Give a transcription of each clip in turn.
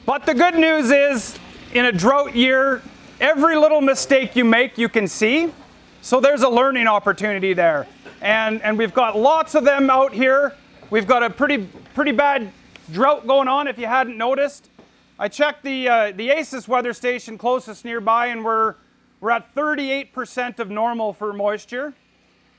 But the good news is, in a drought year, every little mistake you make, you can see. So there's a learning opportunity there. And we've got lots of them out here. We've got a pretty bad drought going on, if you hadn't noticed. I checked the ACES weather station closest nearby, and we're at 38% of normal for moisture.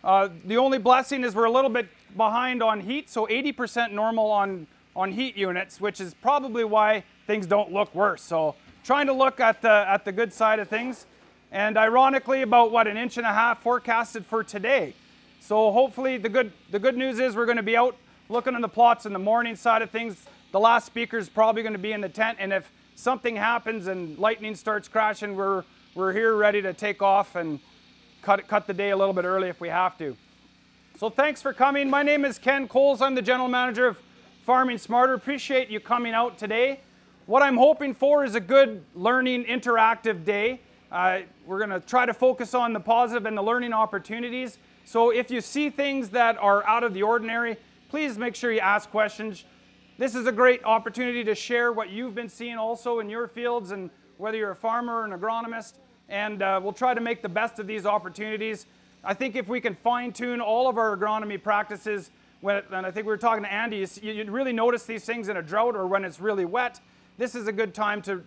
The only blessing is we're a little bit behind on heat, so 80% normal on heat units, which is probably why things don't look worse. So trying to look at the good side of things. And ironically, about what, 1.5 inches forecasted for today. So hopefully the good news is we're going to be out looking in the plots in the morning side of things. The last speaker is probably going to be in the tent, and if something happens and lightning starts crashing, we're here ready to take off and cut the day a little bit early if we have to. So thanks for coming. My name is Ken Coles. I'm the General Manager of Farming Smarter. Appreciate you coming out today. What I'm hoping for is a good learning interactive day. We're going to try to focus on the positive and the learning opportunities. So if you see things that are out of the ordinary, please make sure you ask questions. This is a great opportunity to share what you've been seeing also in your fields, and whether you're a farmer or an agronomist. And we'll try to make the best of these opportunities. I think if we can fine-tune all of our agronomy practices, and I think we were talking to Andy, you really notice these things in a drought or when it's really wet. This is a good time to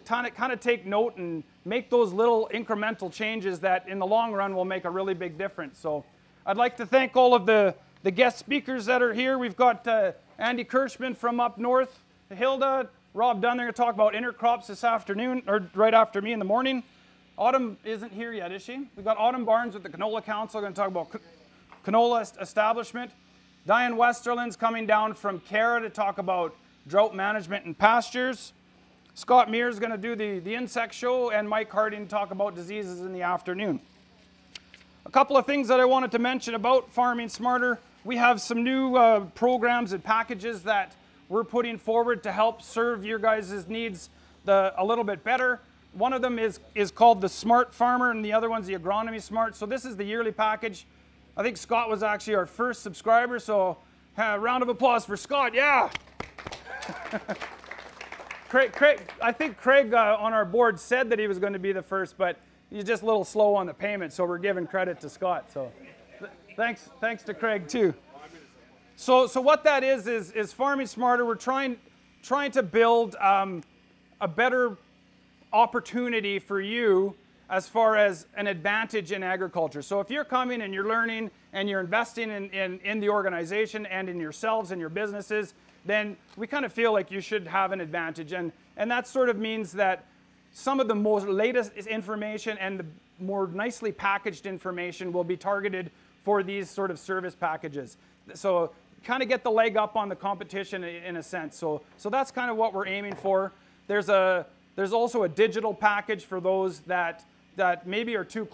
kind of take note and make those little incremental changes that in the long run will make a really big difference. So I'd like to thank all of the guest speakers that are here. We've got Andy Kirschman from up north, Hilda, Rob Dunn. They're going to talk about intercrops this afternoon, or right after me in the morning. Autumn isn't here yet, is she? We've got Autumn Barnes with the Canola Council, going to talk about canola establishment. Diane Westerland's coming down from Cara to talk about drought management and pastures. Scott Mears is going to do the insect show, and Mike Harding talk about diseases in the afternoon. A couple of things that I wanted to mention about Farming Smarter. We have some new programs and packages that we're putting forward to help serve your guys' needs a little bit better. One of them is called the Smart Farmer, and the other one's the Agronomy Smart. So this is the yearly package. I think Scott was actually our first subscriber, so round of applause for Scott, yeah! Craig, I think Craig on our board said that he was going to be the first, but he's just a little slow on the payment, so we're giving credit to Scott. So thanks to Craig too. So what that is Farming Smarter. We're trying to build a better opportunity for you as far as an advantage in agriculture. So if you're coming and you're learning and you're investing in the organization and in yourselves and your businesses, then we kind of feel like you should have an advantage. And that sort of means that some of the most latest information and the more nicely packaged information will be targeted for these sort of service packages. So kind of get the leg up on the competition in a sense. So that's kind of what we're aiming for. There's also a digital package for those that maybe are too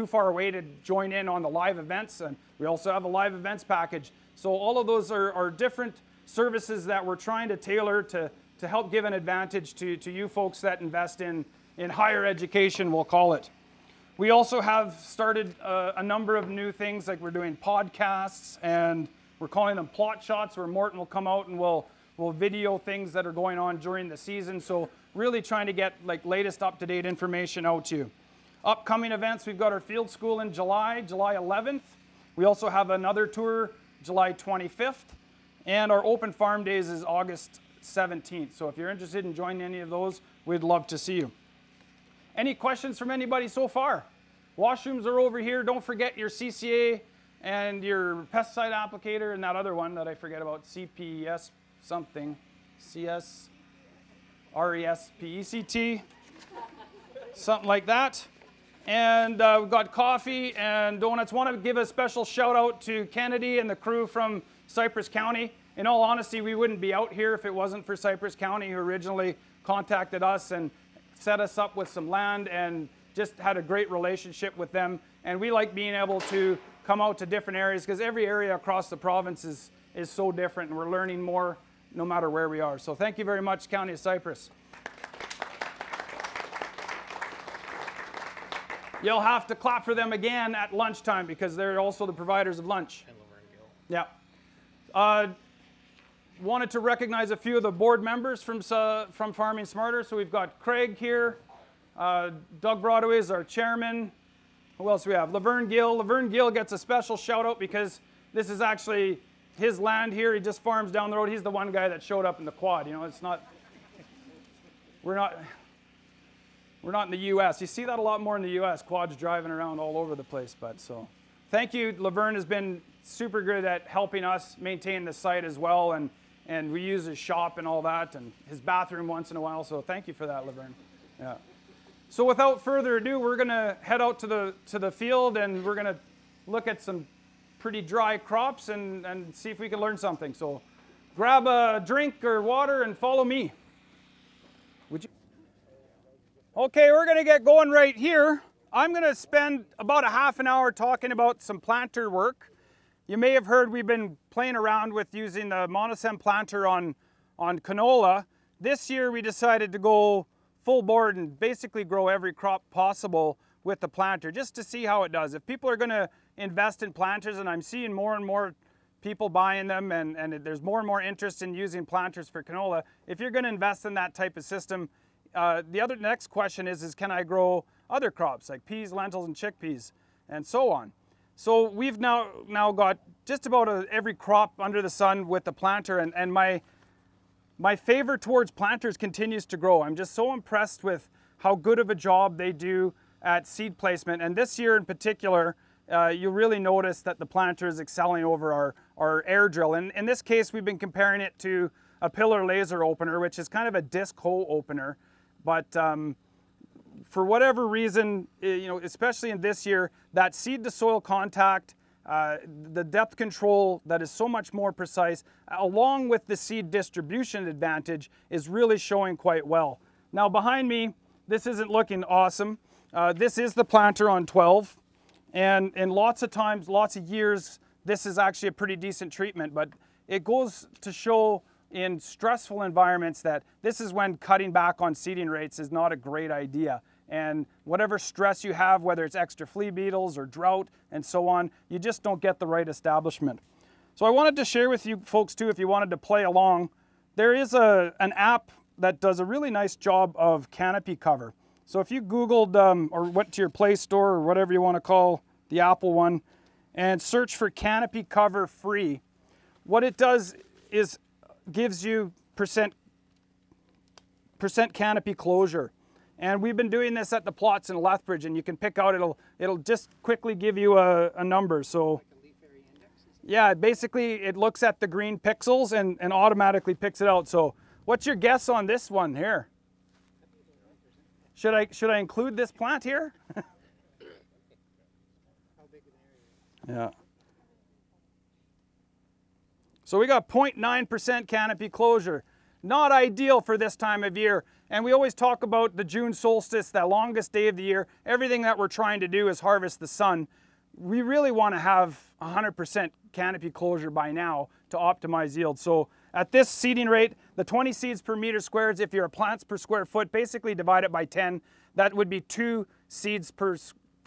far away to join in on the live events, and we also have a live events package. So all of those are different services that we're trying to tailor to help give an advantage to you folks that invest in higher education, we'll call it. We also have started a number of new things, like we're doing podcasts, and we're calling them plot shots, where Morton will come out and we'll video things that are going on during the season. So really trying to get like latest up-to-date information out to you. Upcoming events, we've got our field school in July 11th. We also have another tour July 25th. And our open farm days is August 17th. So if you're interested in joining any of those, we'd love to see you. Any questions from anybody so far? Washrooms are over here. Don't forget your CCA and your pesticide applicator and that other one that I forget about, CPS something, CS, RESPECT, something like that. And we've got coffee and donuts. Want to give a special shout out to Kennedy and the crew from Cypress County. In all honesty, we wouldn't be out here if it wasn't for Cypress County, who originally contacted us and set us up with some land, and just had a great relationship with them. And we like being able to come out to different areas, because every area across the province is so different, and we're learning more no matter where we are. So thank you very much, County of Cypress. You'll have to clap for them again at lunchtime, because they're also the providers of lunch. And Laverne Gill. Yeah. wanted to recognize a few of the board members from Farming Smarter. So we've got Craig here, Doug Broadway is our chairman. Who else do we have? Laverne Gill. Laverne Gill gets a special shout out because this is actually his land here. He just farms down the road. He's the one guy that showed up in the quad. You know, it's not, we're not in the U.S. You see that a lot more in the U.S. Quads driving around all over the place. But so, thank you. Laverne has been super good at helping us maintain the site as well, and we use his shop and all that, and his bathroom once in a while. So thank you for that, Laverne. Yeah. So without further ado, we're going to head out to the field, and we're going to look at some pretty dry crops and see if we can learn something. So grab a drink or water and follow me. Would you? Okay, we're going to get going right here. I'm going to spend about a half an hour talking about some planter work. You may have heard we've been playing around with using the monosem planter on canola. This year we decided to go full board and basically grow every crop possible with the planter just to see how it does. If people are going to invest in planters, and I'm seeing more and more people buying them, and there's more and more interest in using planters for canola, if you're going to invest in that type of system, the next question is can I grow other crops like peas, lentils, and chickpeas, and so on. So we've now got just about every crop under the sun with the planter, and my favor towards planters continues to grow. I'm just so impressed with how good of a job they do at seed placement. And this year in particular, you really notice that the planter is excelling over our air drill. And in this case, we've been comparing it to a pillar laser opener, which is kind of a disc hole opener. But for whatever reason, you know, especially in this year, that seed to soil contact, the depth control that is so much more precise, along with the seed distribution advantage, is really showing quite well. Now behind me, this isn't looking awesome. This is the planter on 12, and lots of times, lots of years, this is actually a pretty decent treatment, but it goes to show in stressful environments that this is when cutting back on seeding rates is not a great idea. And whatever stress you have, whether it's extra flea beetles or drought and so on, you just don't get the right establishment. So I wanted to share with you folks too, if you wanted to play along, there is an app that does a really nice job of canopy cover. So if you Googled or went to your Play Store or whatever you want to call the Apple one and search for canopy cover free, what it does is gives you percent canopy closure. And we've been doing this at the plots in Lethbridge, and you can pick out, it'll just quickly give you a number. So yeah, basically it looks at the green pixels and automatically picks it out. So what's your guess on this one here? Should I include this plant here? Yeah. So we got 0.9% canopy closure. Not ideal for this time of year. And we always talk about the June solstice, that longest day of the year. Everything that we're trying to do is harvest the sun. We really want to have 100% canopy closure by now to optimize yield. So at this seeding rate, the 20 seeds per meter squared, if you're a plants per square foot, basically divide it by 10. That would be 2 seeds per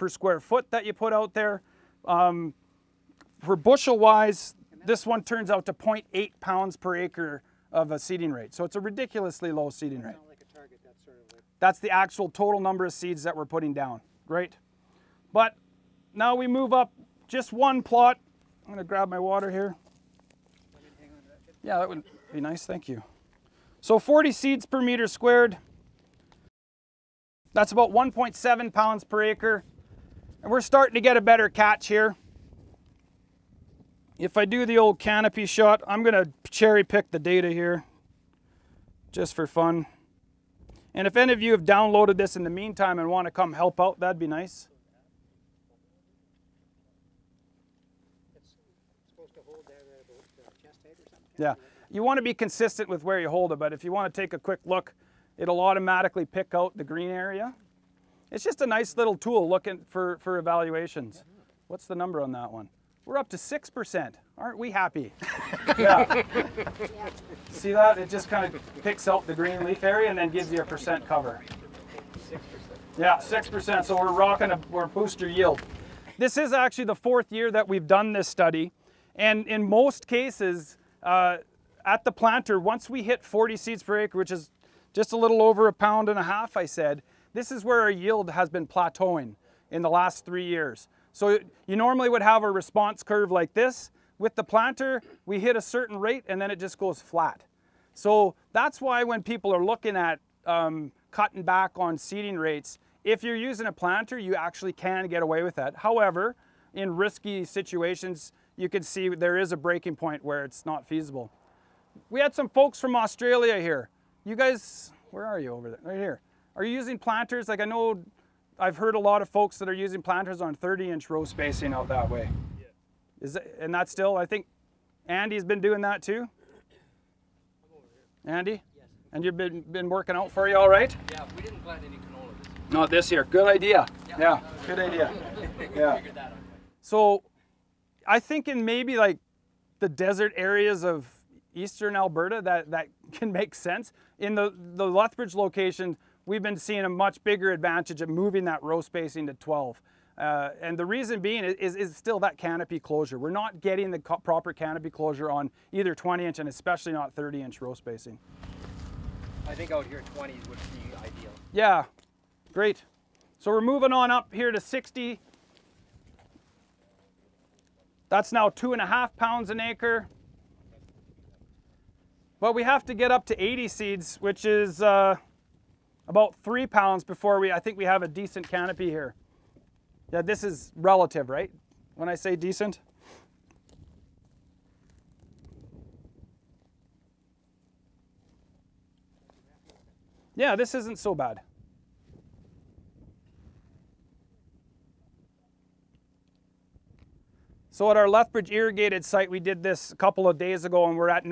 square foot that you put out there. For bushel wise, this one turns out to 0.8 pounds per acre of a seeding rate. So it's a ridiculously low seeding rate. Like a target, that's sort of like... That's the actual total number of seeds that we're putting down. Great. But now we move up just one plot. I'm going to grab my water here. Yeah, that would be nice. Thank you. So 40 seeds per meter squared. That's about 1.7 pounds per acre. And we're starting to get a better catch here. If I do the old canopy shot, I'm going to cherry pick the data here just for fun. And if any of you have downloaded this in the meantime and want to come help out, that'd be nice. It's supposed to hold there at about the chest height or something? Yeah, you want to be consistent with where you hold it, but if you want to take a quick look, it'll automatically pick out the green area. It's just a nice little tool looking for evaluations. What's the number on that one? We're up to 6%. Aren't we happy? Yeah. See that? It just kind of picks out the green leaf area and then gives you a percent cover. 6%. Yeah, 6%. So we're rocking a booster yield. This is actually the 4th year that we've done this study. And in most cases, at the planter, once we hit 40 seeds per acre, which is just a little over 1.5 pounds, I said, this is where our yield has been plateauing in the last 3 years. So you normally would have a response curve like this. With the planter, we hit a certain rate and then it just goes flat. So that's why when people are looking at cutting back on seeding rates, if you're using a planter, you actually can get away with that. However, in risky situations, you can see there is a breaking point where it's not feasible. We had some folks from Australia here. You guys, where are you over there? Right here. Are you using planters? Like I know I've heard a lot of folks that are using planters on 30-inch row spacing out that way. Yeah. Is it, and that's still, I think Andy's been doing that too? I'm over here. Andy? Yes. And you've been working out for you all right? Yeah, we didn't plant any canola this year. Not this year. Good idea. Yeah, good idea. Yeah. So I think in maybe like the desert areas of eastern Alberta that can make sense. In the Lethbridge location, we've been seeing a much bigger advantage of moving that row spacing to 12. And the reason being is still that canopy closure. We're not getting the proper canopy closure on either 20-inch and especially not 30-inch row spacing. I think out here 20s would be ideal. Yeah, great. So we're moving on up here to 60. That's now 2.5 pounds an acre. But we have to get up to 80 seeds, which is about 3 pounds before I think we have a decent canopy here. Yeah, this is relative, right? When I say decent. Yeah, this isn't so bad. So at our Lethbridge irrigated site, we did this a couple of days ago and we're at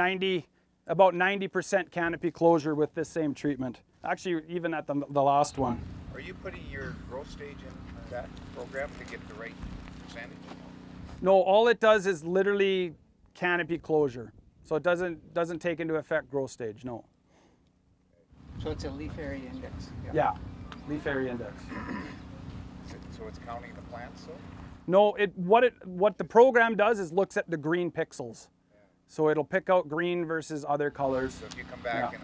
about 90% canopy closure with this same treatment. Actually, even at the last one. Are you putting your growth stage in that program to get the right percentage? No, all it does is literally canopy closure. So it doesn't take into effect growth stage, no. So it's a leaf area index. Yeah, leaf area index. So it's counting the plants, so? No, what the program does is looks at the green pixels. Yeah. So it'll pick out green versus other colors. So if you come back in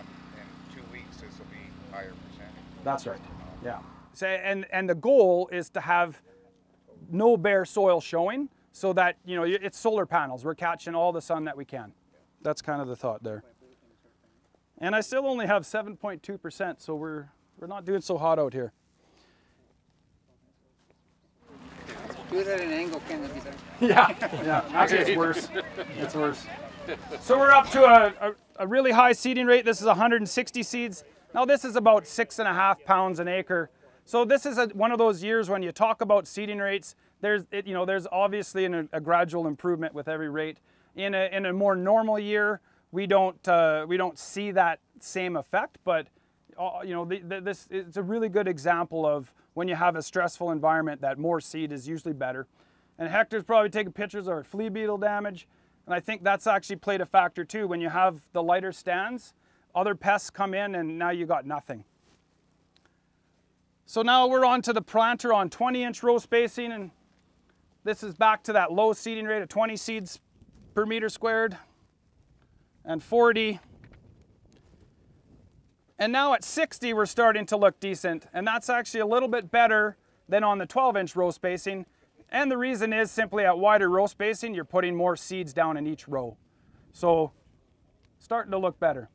2 weeks, this will be higher percentage. That's right. Yeah. So, and the goal is to have no bare soil showing, so that it's solar panels. We're catching all the sun that we can. That's kind of the thought there. And I still only have 7.2%, so we're not doing so hot out here. Do it at an angle, can it be done? Yeah. Actually, it's worse. It's worse. So we're up to a really high seeding rate. This is 160 seeds. Now this is about 6.5 pounds an acre. So this is one of those years when you talk about seeding rates. There's obviously a gradual improvement with every rate. In a more normal year, we don't see that same effect. But this is a really good example of when you have a stressful environment that more seed is usually better. And Hector's probably taking pictures of our flea beetle damage. And I think that's actually played a factor too. When you have the lighter stands, other pests come in and now you got nothing. So now we're on to the planter on 20-inch row spacing, and this is back to that low seeding rate of 20 seeds per meter squared and 40. And now at 60, we're starting to look decent, and that's actually a little bit better than on the 12-inch row spacing. And the reason is simply at wider row spacing, you're putting more seeds down in each row. So starting to look better.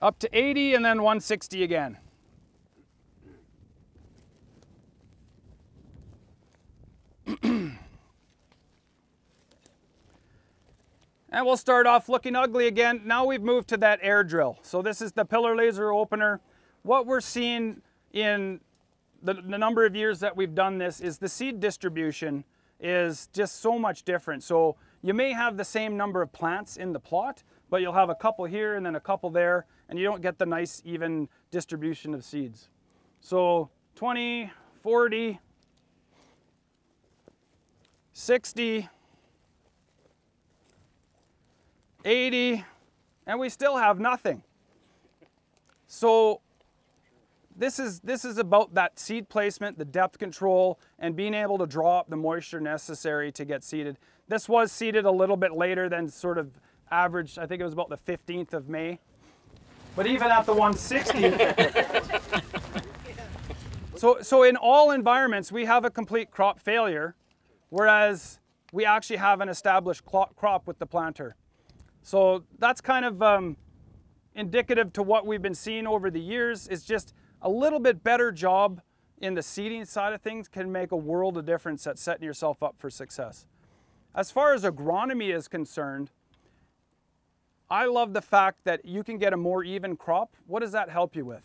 Up to 80 and then 160 again. And we'll start off looking ugly again. Now we've moved to that air drill. So this is the pillar laser opener. What we're seeing in the number of years that we've done this is the seed distribution is just so much different. So you may have the same number of plants in the plot, but you'll have a couple here and then a couple there, and you don't get the nice even distribution of seeds. So 20, 40, 60, 80, and we still have nothing. So this is about that seed placement, the depth control, and being able to draw up the moisture necessary to get seeded. This was seeded a little bit later than sort of average. I think it was about the 15th of May. But even at the 160th. So in all environments, we have a complete crop failure, whereas we actually have an established crop with the planter. So that's kind of indicative to what we've been seeing over the years. Is just a little bit better job in the seeding side of things can make a world of difference at setting yourself up for success. As far as agronomy is concerned, I love the fact that you can get a more even crop. What does that help you with?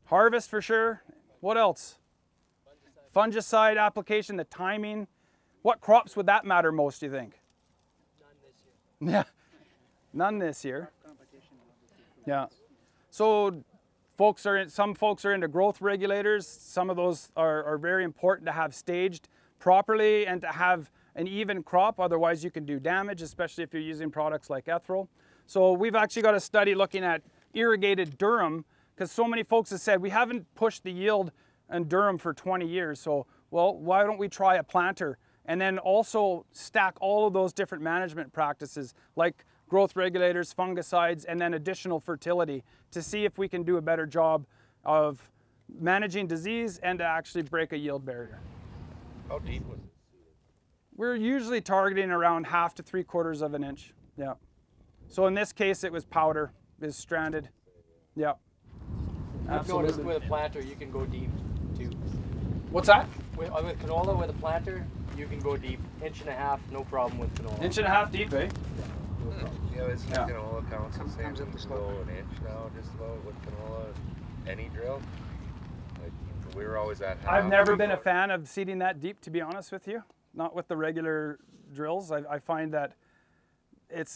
Harvest for sure. What else? Fungicide application, the timing. What crops would that matter most, do you think? None this year. Yeah, none this year. Yeah. So some folks are into growth regulators. Some of those are very important to have staged properly and to have an even crop. Otherwise you can do damage, especially if you're using products like Ethrol. So we've actually got a study looking at irrigated durum, because so many folks have said we haven't pushed the yield in durum for 20 years. So, well, why don't we try a planter? And then also stack all of those different management practices like growth regulators, fungicides, and then additional fertility to see if we can do a better job of managing disease and to actually break a yield barrier. How deep was it? We're usually targeting around 1/2 to 3/4 of an inch. Yeah. So in this case, it was powder, it was stranded. Yeah. I've noticed with a planter, you can go deep too. What's that? With canola, with a planter, you can go deep. 1.5 inch, no problem with canola. 1.5 inch deep, eh? No problem. Yeah, it's Yeah. canola counts the same. Comes up the You can slope. go an inch now, just about with canola, any drill. Like we were always at half. I've never been a fan of seeding that deep, to be honest with you. Not with the regular drills. I find that it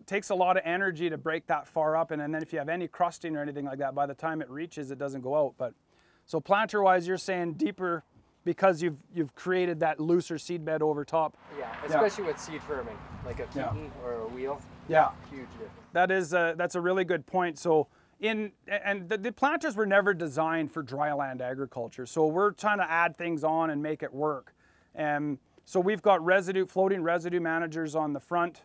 takes a lot of energy to break that far up, and then if you have any crusting or anything like that, by the time it reaches, it doesn't go out. But so planter-wise, you're saying deeper because you've created that looser seed bed over top. Yeah, especially with seed firming, like a Yeah. Keaton or a wheel. Yeah. Huge difference. That's a really good point. So the planters were never designed for dryland agriculture. So we're trying to add things on and make it work. So we've got floating residue managers on the front,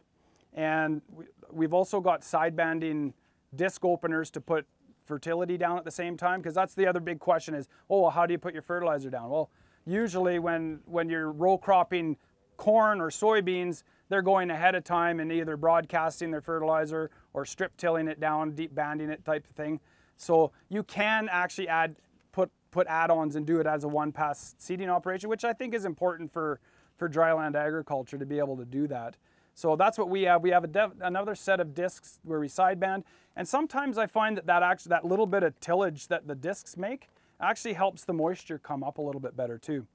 and we've also got side banding disc openers to put fertility down at the same time, because that's the other big question is, oh, well, how do you put your fertilizer down? Well, usually when you're row cropping corn or soybeans, they're going ahead of time and either broadcasting their fertilizer or strip tilling it down, deep banding it type of thing. So you can actually put add-ons and do it as a one-pass seeding operation, which I think is important for dryland agriculture to be able to do that. So that's what we have. We have another set of discs where we sideband, and sometimes I find that little bit of tillage that the discs make actually helps the moisture come up a little bit better too.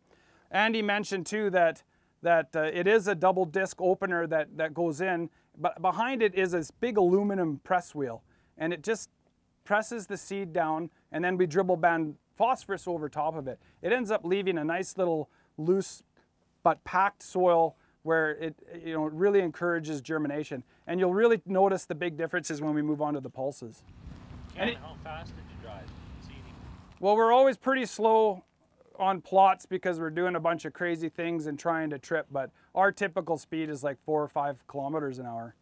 Andy mentioned too that it is a double disc opener that goes in, but behind it is this big aluminum press wheel, and it just presses the seed down, and then we dribble band phosphorus over top of it. It ends up leaving a nice little loose but packed soil where it really encourages germination. And you'll really notice the big differences when we move on to the pulses. Ken, how fast did you drive seeding? Well, we're always pretty slow on plots because we're doing a bunch of crazy things and trying to trip, but our typical speed is like 4 or 5 kilometers an hour.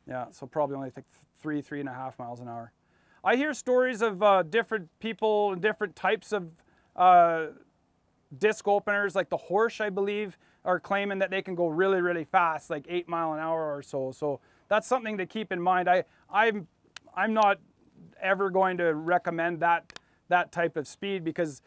Yeah, so probably only like 3.5 miles an hour. I hear stories of different people and different types of disc openers, like the Horsch, I believe, are claiming that they can go really, really fast, like 8 miles an hour or so. So that's something to keep in mind. I'm not ever going to recommend that type of speed, because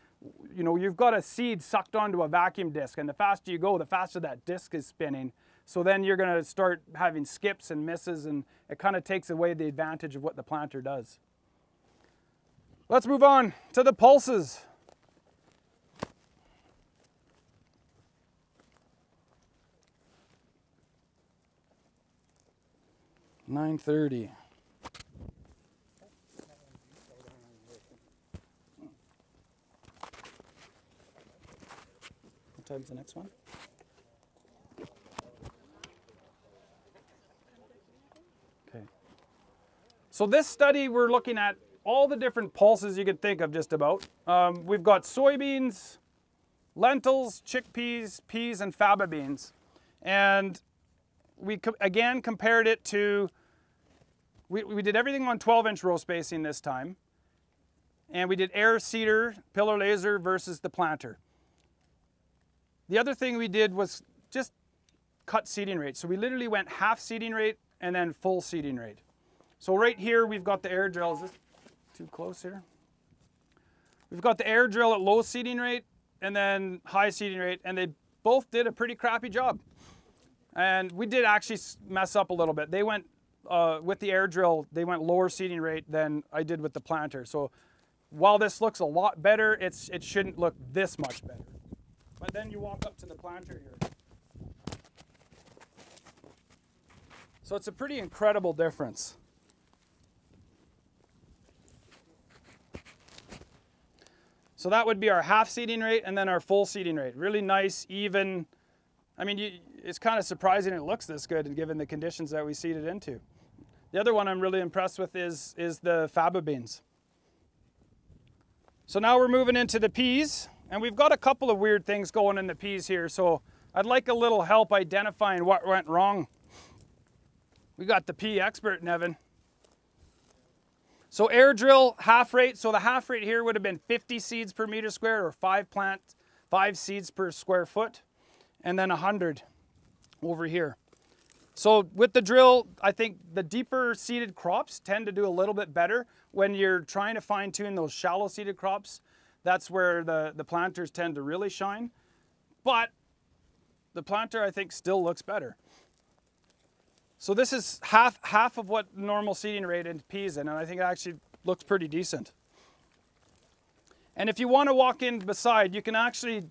you've got a seed sucked onto a vacuum disc, and the faster you go, the faster that disc is spinning. So then you're going to start having skips and misses, and it kind of takes away the advantage of what the planter does. Let's move on to the pulses. $9.30. What time's the next one? Okay. So this study we're looking at all the different pulses you can think of just about. We've got soybeans, lentils, chickpeas, peas, and faba beans. And we again compared it to, we did everything on 12-inch row spacing this time. And we did air seeder, pillar laser versus the planter. The other thing we did was just cut seeding rate. So we literally went half seeding rate and then full seeding rate. So right here we've got the air drill. Is this too close here? We've got the air drill at low seeding rate and then high seeding rate, and they both did a pretty crappy job. And we did actually mess up a little bit. They went, with the air drill, they went lower seeding rate than I did with the planter. So while this looks a lot better, it shouldn't look this much better. But then you walk up to the planter here. So it's a pretty incredible difference. So that would be our half seeding rate and then our full seeding rate. Really nice, even. I mean, it's kind of surprising it looks this good given the conditions that we seeded into. The other one I'm really impressed with is the faba beans. So now we're moving into the peas, and we've got a couple of weird things going in the peas here. So I'd like a little help identifying what went wrong. We got the pea expert, Nevin. So air drill half rate. So the half rate here would have been 50 seeds per meter square, or 5 seeds per square foot, and then 100 over here. So with the drill, I think the deeper seeded crops tend to do a little bit better. When you're trying to fine tune those shallow seeded crops, that's where the planters tend to really shine. But the planter, I think, still looks better. So this is half of what normal seeding rate in peas in, and I think it actually looks pretty decent. And if you want to walk in beside, you can actually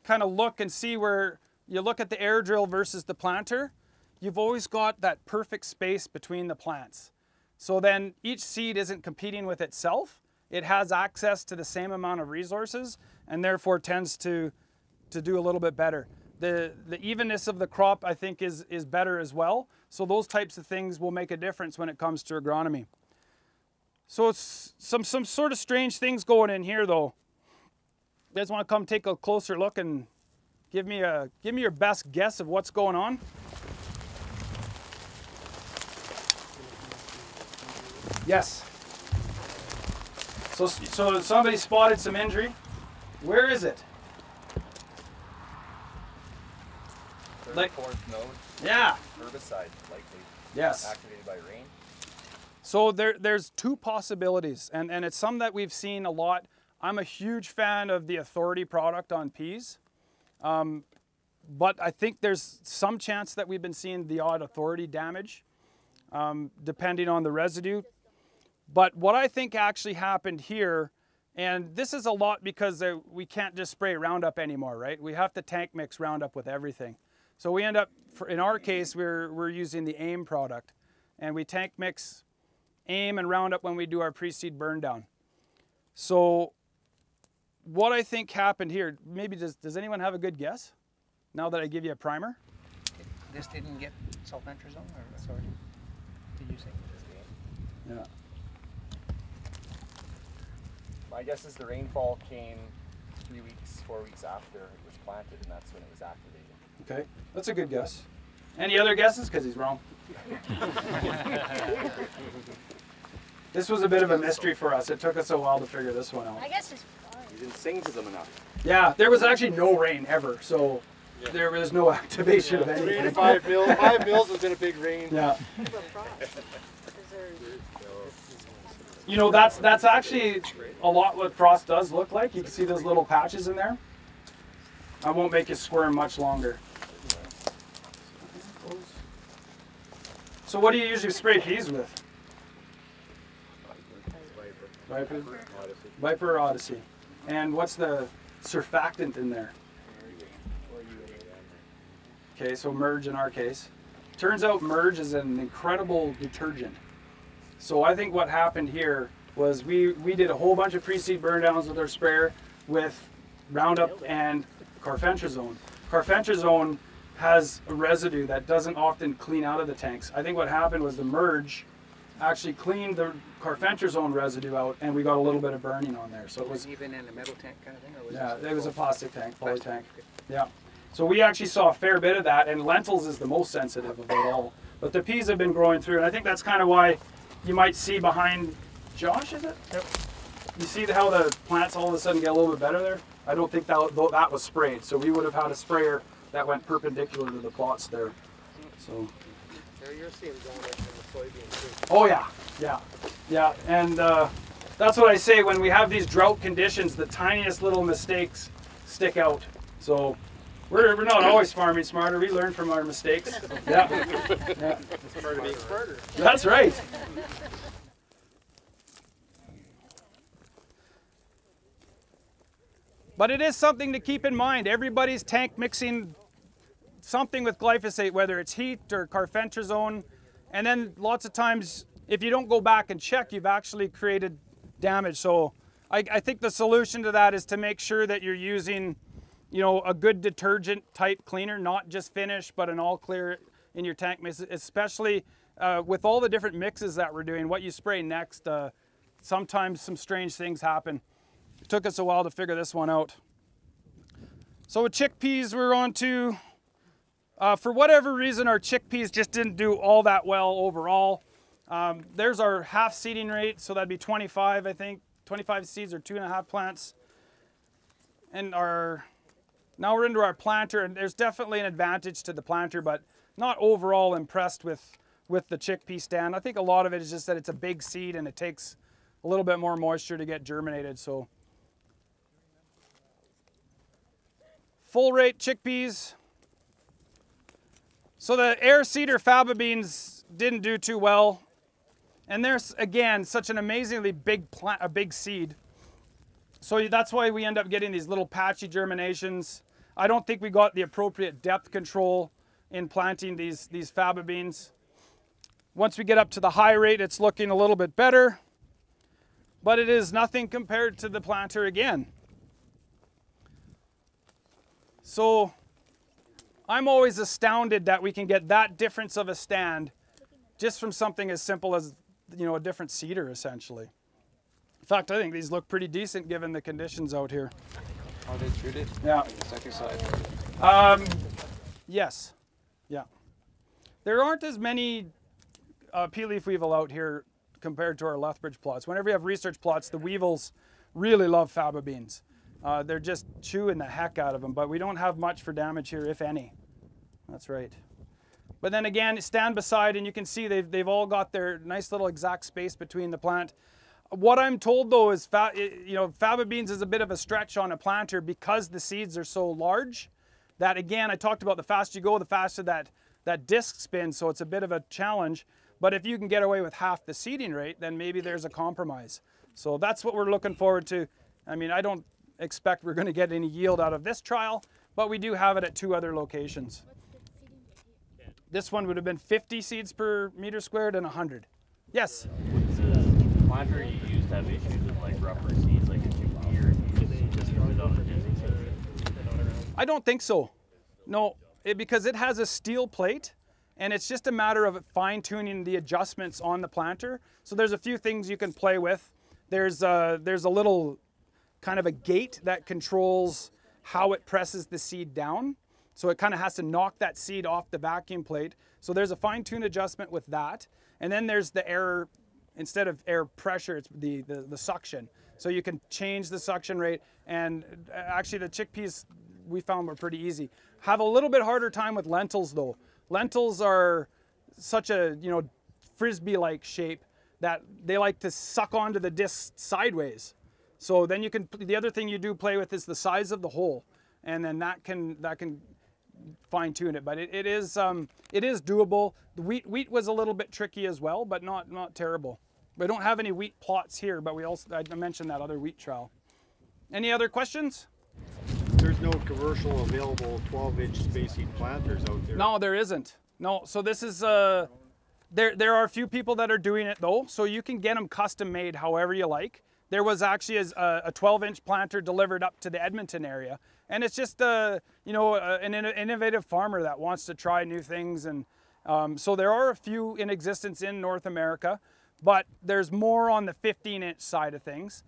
kind of look and see where you look at the air drill versus the planter. You've always got that perfect space between the plants. So then each seed isn't competing with itself. It has access to the same amount of resources and therefore tends to do a little bit better. The evenness of the crop, I think, is better as well. So those types of things will make a difference when it comes to agronomy. So it's some sort of strange things going in here though. You guys want to come take a closer look and give me your best guess of what's going on? Yes. So somebody spotted some injury. Where is it? Like fourth node. Yeah. Herbicide, likely. Yes. Activated by rain. So there's two possibilities, and it's some that we've seen a lot. I'm a huge fan of the Authority product on peas, but I think there's some chance that we've been seeing the odd Authority damage, depending on the residue. But what I think actually happened here, and this is a lot because we can't just spray Roundup anymore, right? We have to tank mix Roundup with everything. So we end up, in our case, we're using the AIM product, and we tank mix AIM and Roundup when we do our pre-seed burn down. So what I think happened here, maybe does anyone have a good guess now that I give you a primer? This didn't get sulfentrazone, or sorry, did you say? Yeah. My guess is the rainfall came 3 weeks, 4 weeks after it was planted, and that's when it was activated. Okay, that's a good guess. Any other guesses? Because he's wrong. This was a bit of a mystery for us. It took us a while to figure this one out. I guess it's fine. You didn't sing to them enough. Yeah, there was actually no rain ever, so there was no activation of anything. 3 to 5 mils. 5 mils has been a big rain. Yeah. You know, that's actually a lot what frost does look like. You can see those little patches in there. I won't make you squirm much longer. So what do you usually spray peas with? Viper? Viper or Odyssey. And what's the surfactant in there? Okay, so Merge in our case. Turns out Merge is an incredible detergent. So I think what happened here was we did a whole bunch of pre-seed burn downs with our sprayer with Roundup and carfentrazone. Carfentrazone has a residue that doesn't often clean out of the tanks. I think what happened was the Merge actually cleaned the carfentrazone residue out, and we got a little bit of burning on there. So it was, even in a metal tank kind of thing, or was yeah, it was a plastic tank, fully tank. Okay. Yeah. So we actually saw a fair bit of that, and lentils is the most sensitive of it all. But the peas have been growing through, and I think that's kind of why you might see behind Josh, is it? Yep. You see how the plants all of a sudden get a little bit better there? I don't think that was sprayed. So we would have had a sprayer that went perpendicular to the plots there. So. There you're seeing down there in the soybean too. Oh yeah, yeah, yeah. And that's what I say when we have these drought conditions, the tiniest little mistakes stick out. So we're not always farming smarter. We learn from our mistakes. Yeah. Yeah. It's part of being smarter. That's right. But it is something to keep in mind. Everybody's tank mixing something with glyphosate, whether it's heat or carfentrazone. And then lots of times, if you don't go back and check, you've actually created damage. So I think the solution to that is to make sure that you're using, you know, a good detergent type cleaner, not just Finish, but an all clear in your tank mix, especially with all the different mixes that we're doing. What you spray next, sometimes some strange things happen. It took us a while to figure this one out. So with chickpeas, we're on to, for whatever reason, our chickpeas just didn't do all that well overall. There's our half seeding rate, so that'd be 25, I think, 25 seeds or 2.5 plants. And now we're into our planter, and there's definitely an advantage to the planter, but not overall impressed with the chickpea stand. I think a lot of it is just that it's a big seed and it takes a little bit more moisture to get germinated. So full rate chickpeas. So the air seeder faba beans didn't do too well. And there's, again, such an amazingly big big seed. So that's why we end up getting these little patchy germinations. I don't think we got the appropriate depth control in planting these faba beans. Once we get up to the high rate, it's looking a little bit better. But it is nothing compared to the planter again. So I'm always astounded that we can get that difference of a stand just from something as simple as, you know, a different seeder essentially. In fact, I think these look pretty decent given the conditions out here. Are they treated? Yeah. Second side. Yes. Yeah. There aren't as many pea leaf weevil out here compared to our Lethbridge plots. Whenever you have research plots, the weevils really love faba beans. They're just chewing the heck out of them, but we don't have much for damage here, if any. That's right. But then again, stand beside and you can see they've all got their nice little exact space between the plant. What I'm told though is, faba beans is a bit of a stretch on a planter because the seeds are so large. That again, I talked about the faster you go, the faster that disc spins, so it's a bit of a challenge. But if you can get away with half the seeding rate, then maybe there's a compromise. So that's what we're looking forward to. I mean, I don't expect we're going to get any yield out of this trial, but we do have it at 2 other locations. This one would have been 50 seeds per meter squared and 100. Yes? What's the planter you used to have issues with like rougher seeds like a chickpea, or you just use it on the disc seeds? I don't think so. No, because it has a steel plate and it's just a matter of fine-tuning the adjustments on the planter. So there's a few things you can play with. There's a little kind of a gate that controls how it presses the seed down. So it kind of has to knock that seed off the vacuum plate. So there's a fine-tune adjustment with that. And then there's the air, instead of air pressure, it's the suction. So you can change the suction rate. And actually the chickpeas we found were pretty easy. Have a little bit harder time with lentils though. Lentils are such a, frisbee-like shape that they like to suck onto the disc sideways. So then the other thing you do play with is the size of the hole. And then that can fine tune it, but it is doable. The wheat was a little bit tricky as well, but not terrible. We don't have any wheat plots here, but I mentioned that other wheat trial. Any other questions? There's no commercial available 12-inch spacing planters out there. No, there isn't. No, so this is there are a few people that are doing it though, so you can get them custom made however you like. There was actually a 12-inch planter delivered up to the Edmonton area. And it's just, an innovative farmer that wants to try new things. And so there are a few in existence in North America, but there's more on the 15-inch side of things.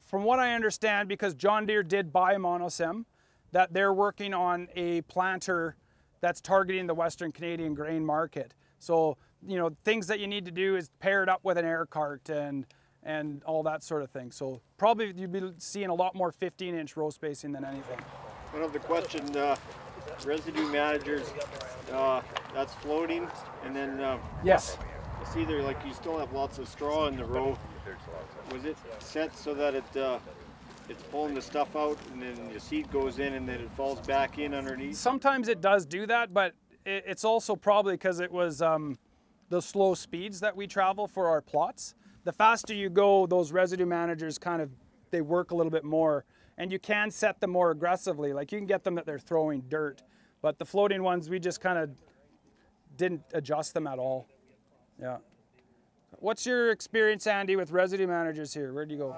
From what I understand, because John Deere did buy Monosem, that they're working on a planter that's targeting the Western Canadian grain market. So, you know, things that you need to do is pair it up with an air cart and all that sort of thing. So probably you'd be seeing a lot more 15-inch row spacing than anything. One of the question, residue managers, that's floating, and then Yes. it's either like you still have lots of straw in the row. Was it set so that it's pulling the stuff out and then the seed goes in and then it falls back in underneath? Sometimes it does do that, but it's also probably because it was the slow speeds that we travel for our plots. The faster you go, those residue managers they work a little bit more, and you can set them more aggressively. Like you can get them that they're throwing dirt, but the floating ones, we just kind of didn't adjust them at all. Yeah. What's your experience, Andy, with residue managers here? Where'd you go?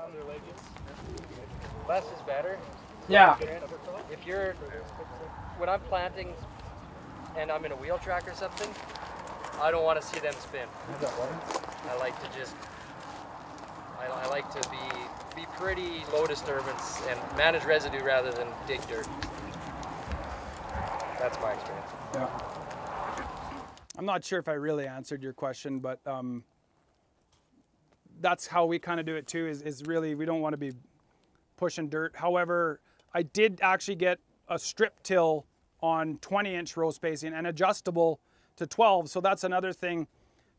Less is better. Yeah. When I'm planting and I'm in a wheel track or something, I don't want to see them spin. I like to just, I like to be pretty low disturbance and manage residue rather than dig dirt. That's my experience. Yeah. I'm not sure if I really answered your question, but that's how we kind of do it too, is really, we don't want to be pushing dirt. However, I did actually get a strip till on 20-inch row spacing and adjustable to 12. So that's another thing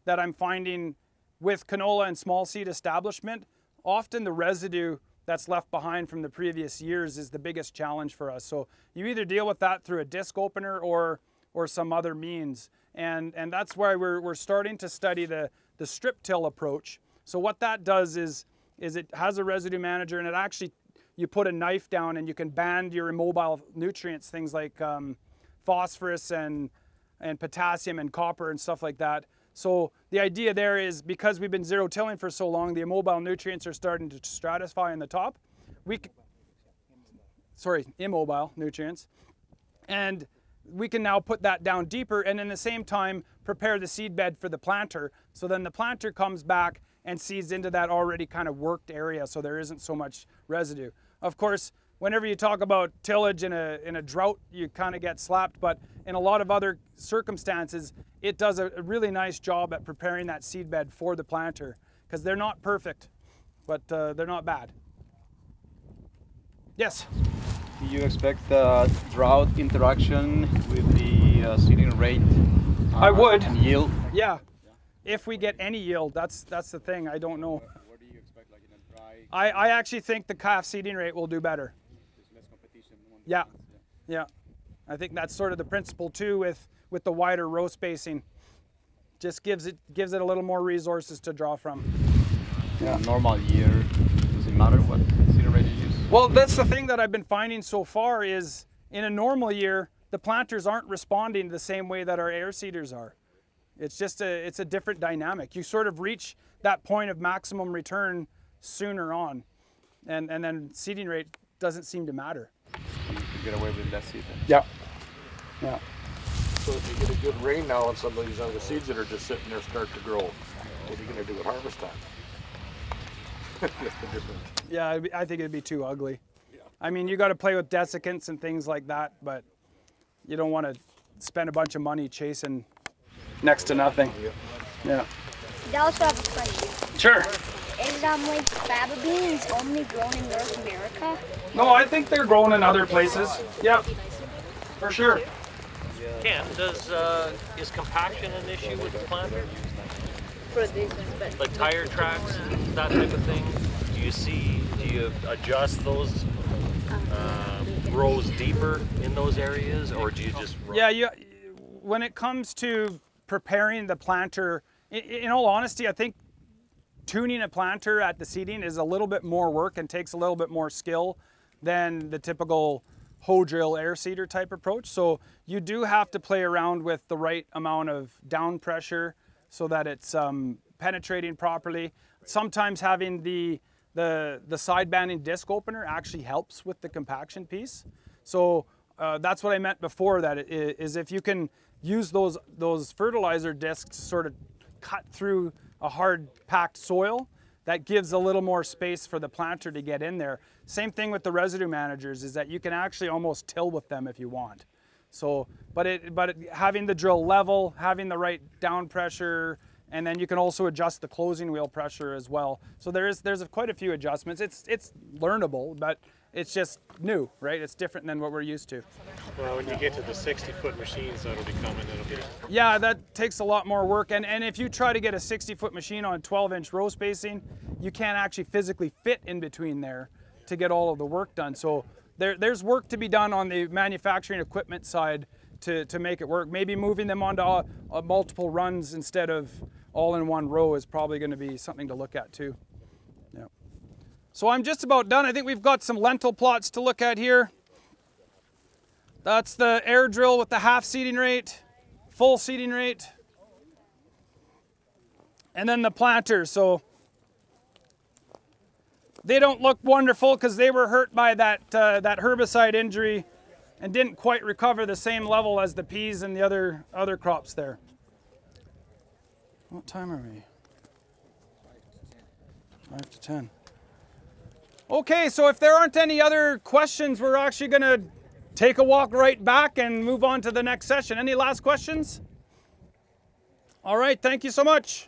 that I'm finding with canola and small seed establishment. Often the residue that's left behind from the previous years is the biggest challenge for us. So you either deal with that through a disc opener or some other means. And that's why we're starting to study the strip till approach. So what that does is it has a residue manager, and it actually, you put a knife down and you can band your immobile nutrients, things like phosphorus and potassium and copper and stuff like that. So the idea there is, because we've been zero tilling for so long, the immobile nutrients are starting to stratify in the top. Immobile nutrients. And we can now put that down deeper, and in the same time prepare the seed bed for the planter. So then the planter comes back and seeds into that already kind of worked area, so there isn't so much residue. Of course, whenever you talk about tillage in a drought, you kind of get slapped, but in a lot of other circumstances, it does a really nice job at preparing that seed bed for the planter, because they're not perfect, but they're not bad. Yes? Do you expect drought interaction with the seeding rate? I would. And yield? Yeah. If we get any yield, that's the thing. I don't know. What do you expect, like in a dry? I actually think the calf seeding rate will do better. There's less competition among the Yeah. plants, Yeah. I think that's sort of the principle too with the wider row spacing. Just gives it a little more resources to draw from. In a normal year, does it matter what seeding rate you use? Well, that's the thing that I've been finding so far is, in a normal year, the planters aren't responding the same way that our air seeders are. It's just it's a different dynamic. You sort of reach that point of maximum return sooner on, and then seeding rate doesn't seem to matter. You get away with less seed. Yeah. Yeah. So if you get a good rain now and some of these other seeds that are just sitting there start to grow, what are you going to do at harvest time? That's the difference. Yeah, I think it'd be too ugly. Yeah. I mean, you got to play with desiccants and things like that, but you don't want to spend a bunch of money chasing next to nothing. Yeah. I also have a question. Sure. Is like faba beans only grown in North America? No, I think they're grown in other places. Yep. For sure. Ken, is compaction an issue with the planter? Like tire tracks, that type of thing? Do you adjust those rows deeper in those areas, or do you just roll? Yeah, when it comes to preparing the planter, in all honesty, I think tuning a planter at the seeding is a little bit more work and takes a little bit more skill than the typical hoe drill air seeder type approach. So you do have to play around with the right amount of down pressure so that it's penetrating properly. Sometimes having the side banding disc opener actually helps with the compaction piece. So that's what I meant before, that is if you can use those fertilizer discs to sort of cut through a hard packed soil that gives a little more space for the planter to get in there. Same thing with the residue managers, is that you can actually almost till with them if you want. So, having the drill level, having the right down pressure, and then you can also adjust the closing wheel pressure as well. So there's quite a few adjustments. It's learnable, but it's just new, right? It's different than what we're used to. Well, when you get to the 60-foot machines that'll be coming, it'll be... Yeah, that takes a lot more work. And if you try to get a 60-foot machine on 12-inch row spacing, you can't actually physically fit in between there to get all of the work done. So there's work to be done on the manufacturing equipment side to make it work. Maybe moving them onto multiple runs instead of all in one row is probably going to be something to look at too. Yeah. So I'm just about done. I think we've got some lentil plots to look at here. That's the air drill with the half seeding rate, full seeding rate, and then the planters. So they don't look wonderful because they were hurt by that herbicide injury and didn't quite recover the same level as the peas and the other crops there. What time are we? 5 to 10. Okay, so if there aren't any other questions, we're actually going to take a walk right back and move on to the next session. Any last questions? All right, thank you so much.